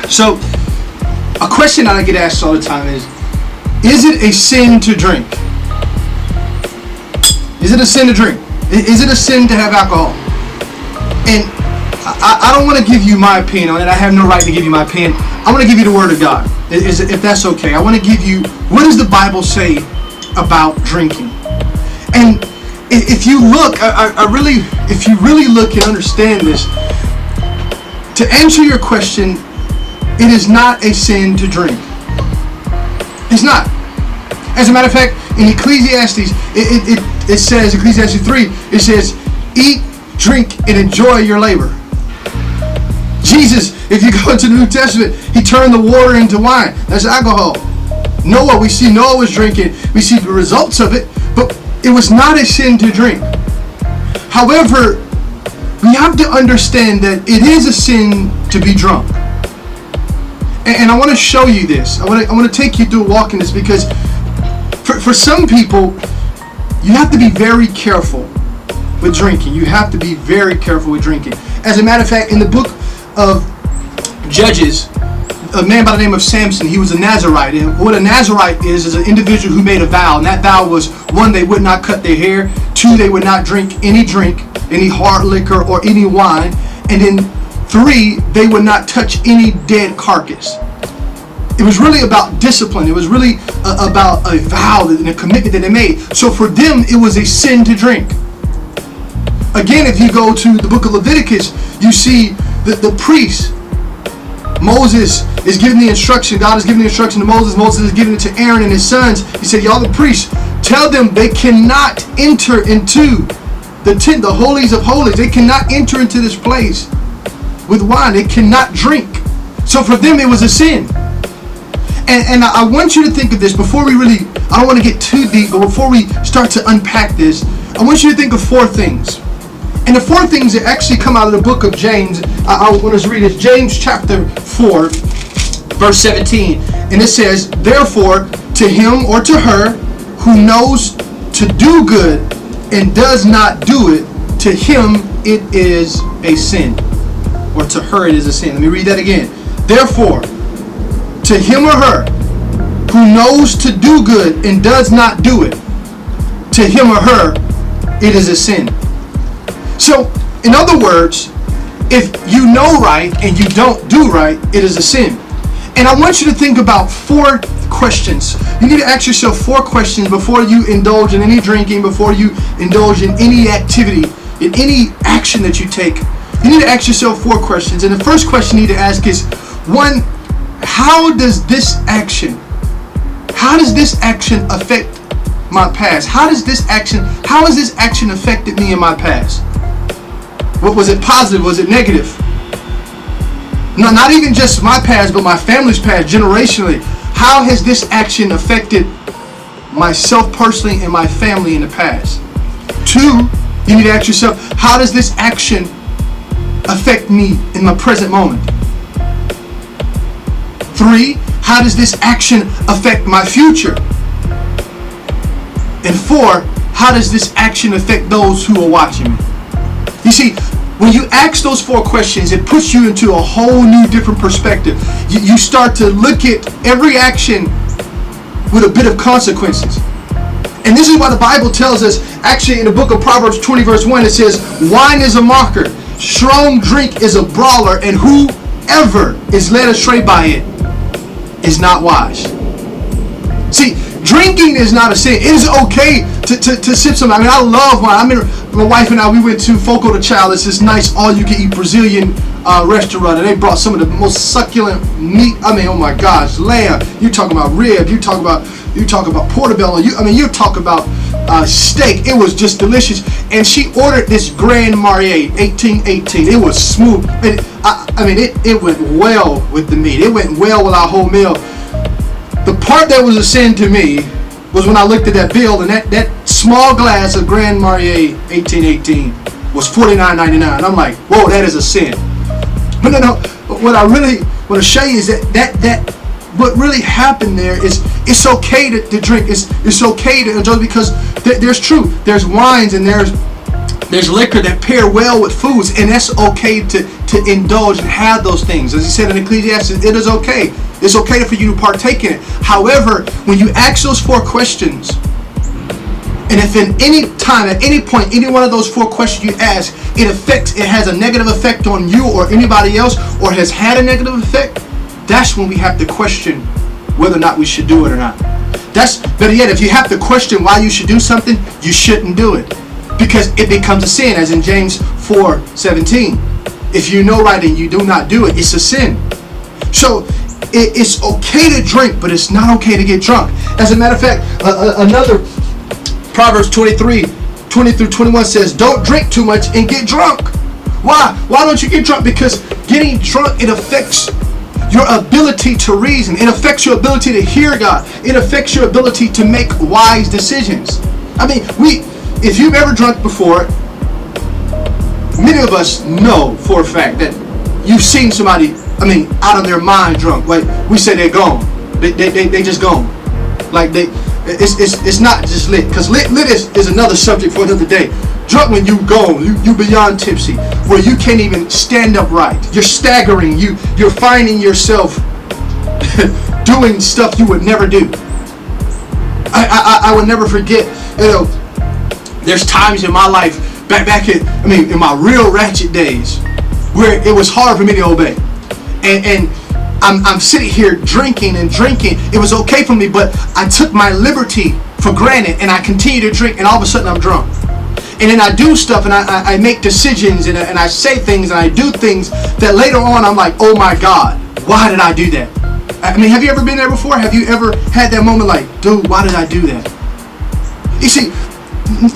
So, a question that I get asked all the time is it a sin to drink? Is it a sin to drink? Is it a sin to have alcohol? And I don't want to give you my opinion on it. I have no right to give you my opinion. I want to give you the Word of God, if that's okay. I want to give you, what does the Bible say about drinking? And if you look, if you really look and understand this, to answer your question, it is not a sin to drink. It's not. As a matter of fact, in Ecclesiastes, it says, Ecclesiastes 3, it says, eat, drink, and enjoy your labor. Jesus, if you go into the New Testament, he turned the water into wine. That's alcohol. Noah, we see Noah was drinking. We see the results of it, but it was not a sin to drink. However, we have to understand that it is a sin to be drunk. And I want to show you this. I want to take you through a walk in this, because for some people, you have to be very careful with drinking. You have to be very careful with drinking. As a matter of fact, in the book of Judges, a man by the name of Samson, he was a Nazarite. And what a Nazarite is an individual who made a vow. And that vow was, 1, they would not cut their hair. 2, they would not drink, any hard liquor or any wine. And then 3, they would not touch any dead carcass. It was really about discipline. It was really about a vow and a commitment that they made. So for them, it was a sin to drink. Again, if you go to the book of Leviticus, you see the priest. Moses is giving the instruction. God is giving the instruction to Moses. Moses is giving it to Aaron and his sons. He said, y'all the priests, tell them they cannot enter into the tent, the holies of holies. They cannot enter into this place with wine. They cannot drink. So for them, it was a sin. And I want you to think of this before we really, I don't want to get too deep, but before we start to unpack this, I want you to think of 4 things. And the 4 things that actually come out of the book of James, I want to read it. James chapter 4, verse 17. And it says, therefore, to him or to her who knows to do good and does not do it, to him it is a sin. Or to her it is a sin. Let me read that again. Therefore, to him or her who knows to do good and does not do it, to him or her it is a sin. So, in other words, if you know right and you don't do right, it is a sin. And I want you to think about 4 questions. You need to ask yourself 4 questions before you indulge in any drinking, before you indulge in any activity, in any action that you take. You need to ask yourself 4 questions. And the first question you need to ask is, 1, how does this action affect my past? How has this action affected me in my past? What was it positive? Was it negative? No, not even just my past, but my family's past, generationally. How has this action affected myself personally and my family in the past? 2, you need to ask yourself, how does this action affect me in my present moment? 3, how does this action affect my future? And 4, how does this action affect those who are watching me? You see, when you ask those 4 questions, it puts you into a whole new different perspective. You start to look at every action with a bit of consequences. And this is why the Bible tells us, actually in the book of Proverbs 20 verse 1, it says, wine is a mocker, strong drink is a brawler, and whoever is led astray by it is not wise. See, drinking is not a sin. It is okay to sip some. I mean, I love wine. My wife and I, we went to Fogo de Chao. It's this nice all-you-can-eat Brazilian restaurant, and they brought some of the most succulent meat. I mean, oh my gosh, lamb. You talk about rib. You talk about portobello. You talk about steak. It was just delicious. And she ordered this Grand Marnier 1818. It was smooth. And it went well with the meat. It went well with our whole meal. The part that was a sin to me was when I looked at that bill, and that small glass of Grand Marnier 1818 was $49.99. I'm like, whoa, that is a sin. But no. What I really want to show you is that what really happened there is it's okay to drink. It's okay to enjoy, because there's truth. There's wines and there's There's liquor that pair well with foods, and that's okay to indulge and have those things. As he said in Ecclesiastes, it is okay. It's okay for you to partake in it. However, when you ask those 4 questions, and if in any time, at any point, any one of those 4 questions you ask, it has a negative effect on you or anybody else, or has had a negative effect, that's when we have to question whether or not we should do it or not. That's better yet, if you have to question why you should do something, you shouldn't do it, because it becomes a sin, as in James 4:17. If you know right and you do not do it, it's a sin. So it's okay to drink, but it's not okay to get drunk. As a matter of fact, another Proverbs 23:20-21 says, don't drink too much and get drunk. Why? Why don't you get drunk? Because getting drunk, it affects your ability to reason. It affects your ability to hear God. It affects your ability to make wise decisions. I mean, if you've ever drunk before, many of us know for a fact that you've seen somebody, out of their mind drunk. Like we say they're gone. They just gone. Like it's not just lit, because lit is another subject for another day. Drunk when you gone, you beyond tipsy, where you can't even stand up right. You're staggering. You're finding yourself doing stuff you would never do. I would never forget. There's times in my life back in my real ratchet days where it was hard for me to obey, and I'm sitting here drinking. It was okay for me, but I took my liberty for granted, and I continue to drink, and all of a sudden I'm drunk. And then I do stuff, and I make decisions, and I say things, and I do things that later on I'm like, oh my God, why did I do that? Have you ever been there before? Have you ever had that moment like, dude, why did I do that? You see,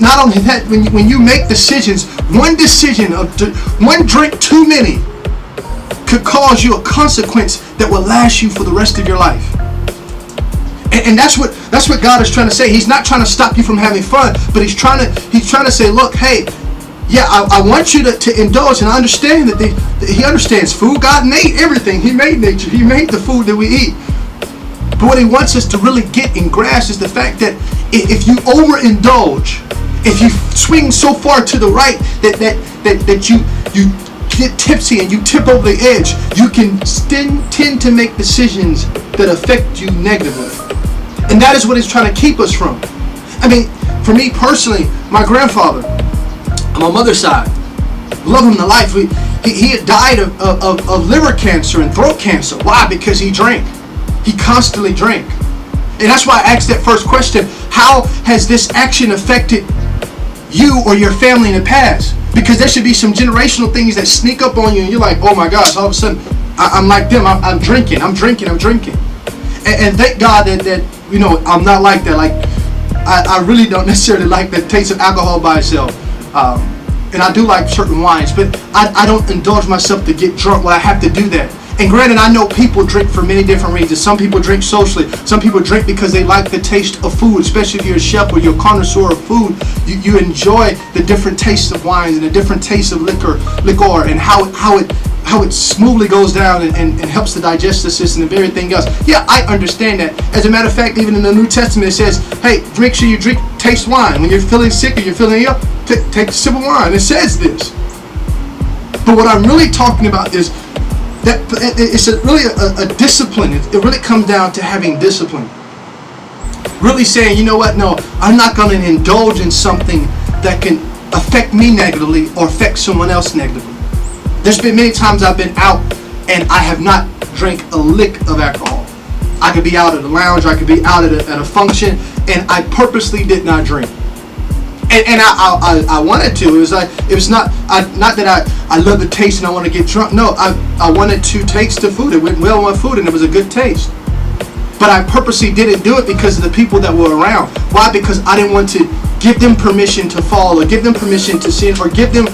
not only that, when you make decisions, one drink too many could cause you a consequence that will last you for the rest of your life. And that's what God is trying to say. He's not trying to stop you from having fun, but he's trying to say, look, hey, yeah, I want you to indulge, and I understand that he understands food. God made everything. He made nature. He made the food that we eat. But what he wants us to really get and grasp is the fact that if you overindulge, if you swing so far to the right that you get tipsy and you tip over the edge, you can tend to make decisions that affect you negatively. And that is what he's trying to keep us from. For me personally, my grandfather, on my mother's side, love him to life. He had died of liver cancer and throat cancer. Why? Because he drank. He constantly drank. And that's why I asked that first question. How has this action affected you or your family in the past? Because there should be some generational things that sneak up on you, and you're like, oh my gosh, all of a sudden I'm like them. I'm drinking. And thank God that I'm not like that. Like I really don't necessarily like the taste of alcohol by itself. And I do like certain wines, but I don't indulge myself to get drunk when I have to do that. And granted, I know people drink for many different reasons. Some people drink socially. Some people drink because they like the taste of food, especially if you're a chef or you're a connoisseur of food. You enjoy the different tastes of wines and the different tastes of liquor, and how it smoothly goes down and helps the digestive system and everything else. Yeah, I understand that. As a matter of fact, even in the New Testament, it says, hey, make sure you taste wine. When you're feeling sick or you're feeling ill, take a sip of wine. It says this. But what I'm really talking about is that it's really a discipline. It really comes down to having discipline. Really saying, you know what, no, I'm not going to indulge in something that can affect me negatively or affect someone else negatively. There's been many times I've been out and I have not drank a lick of alcohol. I could be out at a lounge, I could be out at a function, and I purposely did not drink. And I wanted to. It was not that I love the taste and I want to get drunk. No, I wanted to taste the food. It went well on food and it was a good taste. But I purposely didn't do it because of the people that were around. Why? Because I didn't want to give them permission to fall, or give them permission to sin, or give them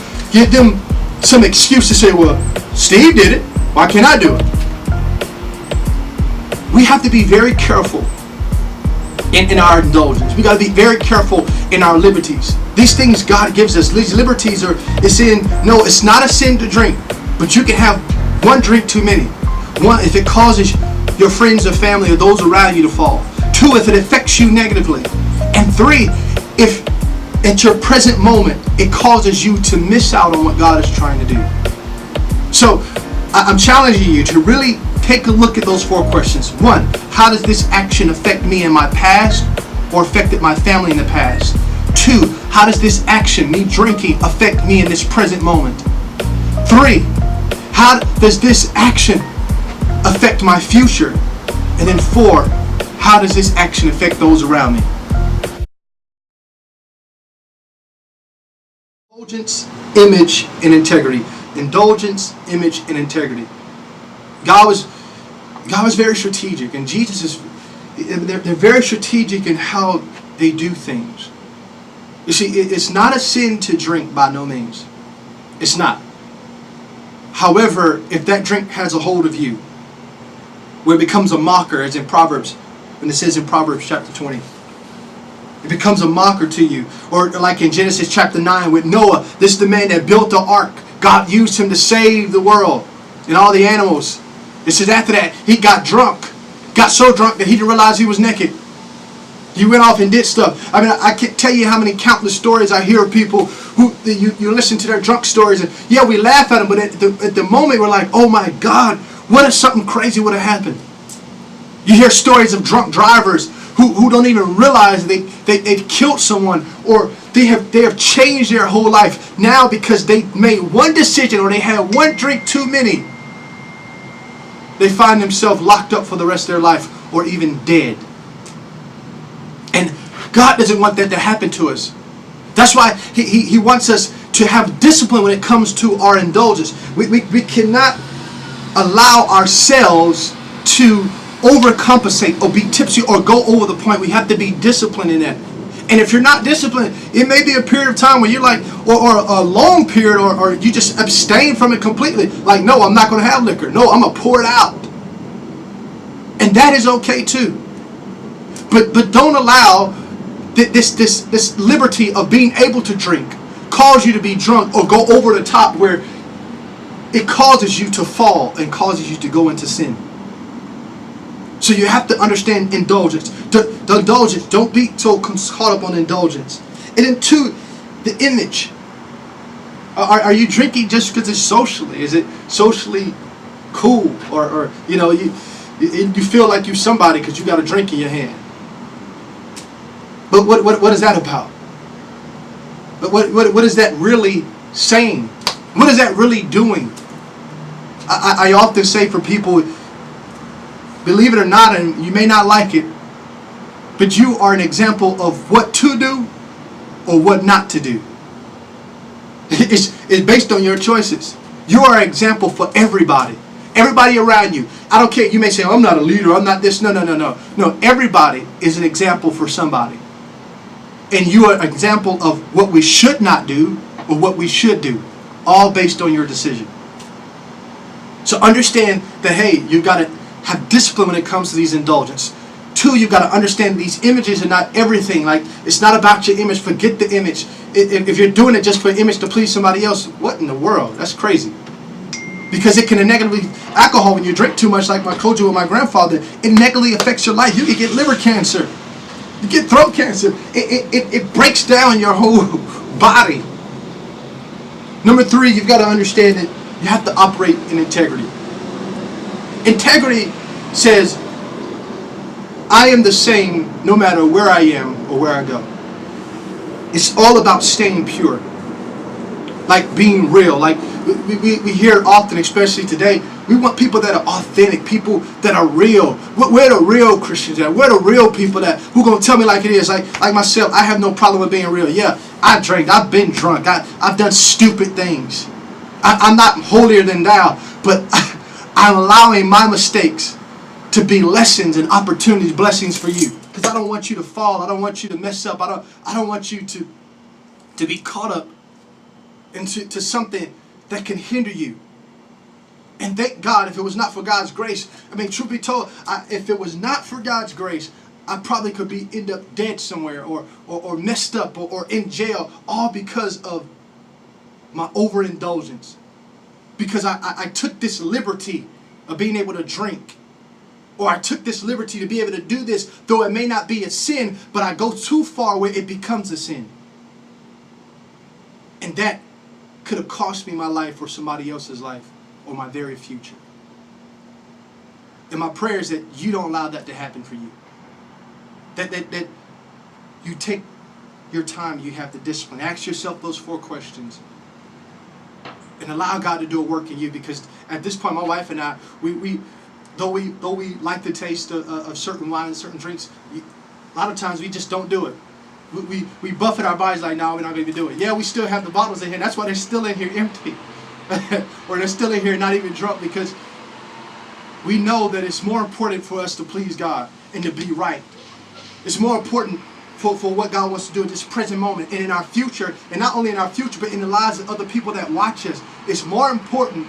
some excuse to say, well, Steve did it, why can't I do it? We have to be very careful in our indulgence. We got to be very careful in our liberties. These things God gives us, these liberties it's not a sin to drink, but you can have one drink too many. One, if it causes your friends or family or those around you to fall. Two, if it affects you negatively. And three, if at your present moment, it causes you to miss out on what God is trying to do. So I'm challenging you to really take a look at those 4 questions. 1, how does this action affect me in my past or affected my family in the past? 2, how does this action, me drinking, affect me in this present moment? 3, how does this action affect my future? And then 4, how does this action affect those around me? Indulgence, image, and integrity. Indulgence, image, and integrity. God was very strategic, and Jesus is. They're very strategic in how they do things. You see, it's not a sin to drink by no means. It's not. However, if that drink has a hold of you, where it becomes a mocker, as in Proverbs, when it says in Proverbs chapter 20, it becomes a mocker to you. Or like in Genesis chapter 9 with Noah, this is the man that built the ark. God used him to save the world and all the animals. It says after that, he got drunk. Got so drunk that he didn't realize he was naked. He went off and did stuff. I mean, I can't tell you how many countless stories I hear of people who, you listen to their drunk stories, and yeah, we laugh at them, but at the moment we're like, oh my God, what if something crazy would have happened? You hear stories of drunk drivers who don't even realize they've killed someone, or they have changed their whole life now because they made one decision or they had one drink too many. They find themselves locked up for the rest of their life or even dead. And God doesn't want that to happen to us. That's why He wants us to have discipline when it comes to our indulgence. We cannot allow ourselves to overcompensate or be tipsy or go over the point. We have to be disciplined in that. And if you're not disciplined, it may be a period of time where you're like, or a long period, or you just abstain from it completely. Like, no, I'm not going to have liquor. No, I'm going to pour it out. And that is okay too. But don't allow this liberty of being able to drink cause you to be drunk or go over the top where it causes you to fall and causes you to go into sin. So you have to understand indulgence. The indulgence, don't be so caught up on indulgence. And then 2, the image. Are you drinking just because it's socially? Is it socially cool? Or you feel like you're somebody because you got a drink in your hand. But what is that about? But what is that really saying? What is that really doing? I often say for people, believe it or not, and you may not like it, but you are an example of what to do or what not to do. It's based on your choices. You are an example for everybody. Everybody around you. I don't care. You may say, oh, I'm not a leader. I'm not this. No. No, everybody is an example for somebody. And you are an example of what we should not do or what we should do. All based on your decision. So understand that, hey, you've got to have discipline when it comes to these indulgences. 2, you've got to understand these images are not everything. Like, it's not about your image. Forget the image. If you're doing it just for image to please somebody else, what in the world? That's crazy. Because it can negatively, alcohol, when you drink too much, like I told you with my grandfather, it negatively affects your life. You can get liver cancer. You get throat cancer. It breaks down your whole body. Number 3, you've got to understand that you have to operate in integrity. Integrity says, I am the same no matter where I am or where I go. It's all about staying pure. Like being real. Like we hear it often, especially today. We want people that are authentic, people that are real. We're the real Christians at. We're the real people that who gonna tell me like it is. Like myself, I have no problem with being real. Yeah, I drank. I've been drunk. I've done stupid things. I'm not holier than thou, but I'm allowing my mistakes to be lessons and opportunities, blessings for you. Because I don't want you to fall. I don't want you to mess up. I don't want you to be caught up into something that can hinder you. And thank God, if it was not for God's grace, I mean, truth be told, if it was not for God's grace, I probably could end up dead somewhere or messed up or in jail, all because of my overindulgence. Because I took this liberty of being able to drink. Or I took this liberty to be able to do this, though it may not be a sin, but I go too far where it becomes a sin. And that could have cost me my life or somebody else's life or my very future. And my prayer is that you don't allow that to happen for you. That you take your time, you have the discipline. Ask yourself those 4 questions. And allow God to do a work in you, because at this point, my wife and I, though we like the taste of certain wine and certain drinks, a lot of times we just don't do it. We buffet our bodies like, no, we're not going to do it. Yeah, we still have the bottles in here. That's why they're still in here empty. Or they're still in here not even drunk, because we know that it's more important for us to please God and to be right. It's more important for what God wants to do in this present moment and in our future, and not only in our future, but in the lives of other people that watch us. It's more important.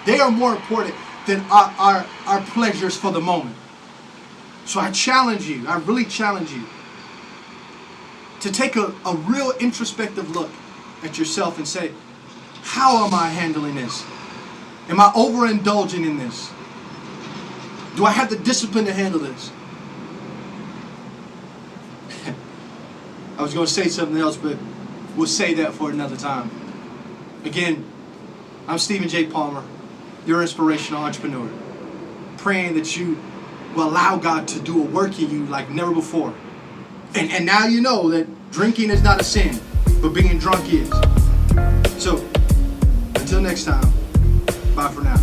They are more important than our pleasures for the moment. So I challenge you, I really challenge you to take a real introspective look at yourself and say, how am I handling this? Am I overindulging in this? Do I have the discipline to handle this? I was going to say something else, but we'll say that for another time. Again, I'm Stephen J. Palmer, your inspirational entrepreneur, praying that you will allow God to do a work in you like never before. And now you know that drinking is not a sin, but being drunk is. So, until next time, bye for now.